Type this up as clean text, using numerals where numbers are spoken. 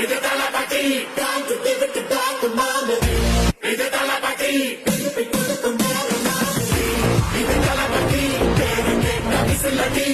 இது தளபதி, time to give it back to mama. இது தளபதி, திருப்பி கொடுக்கும் நேரம். இது தளபதி, பேரு கேட்ட விசிலடி.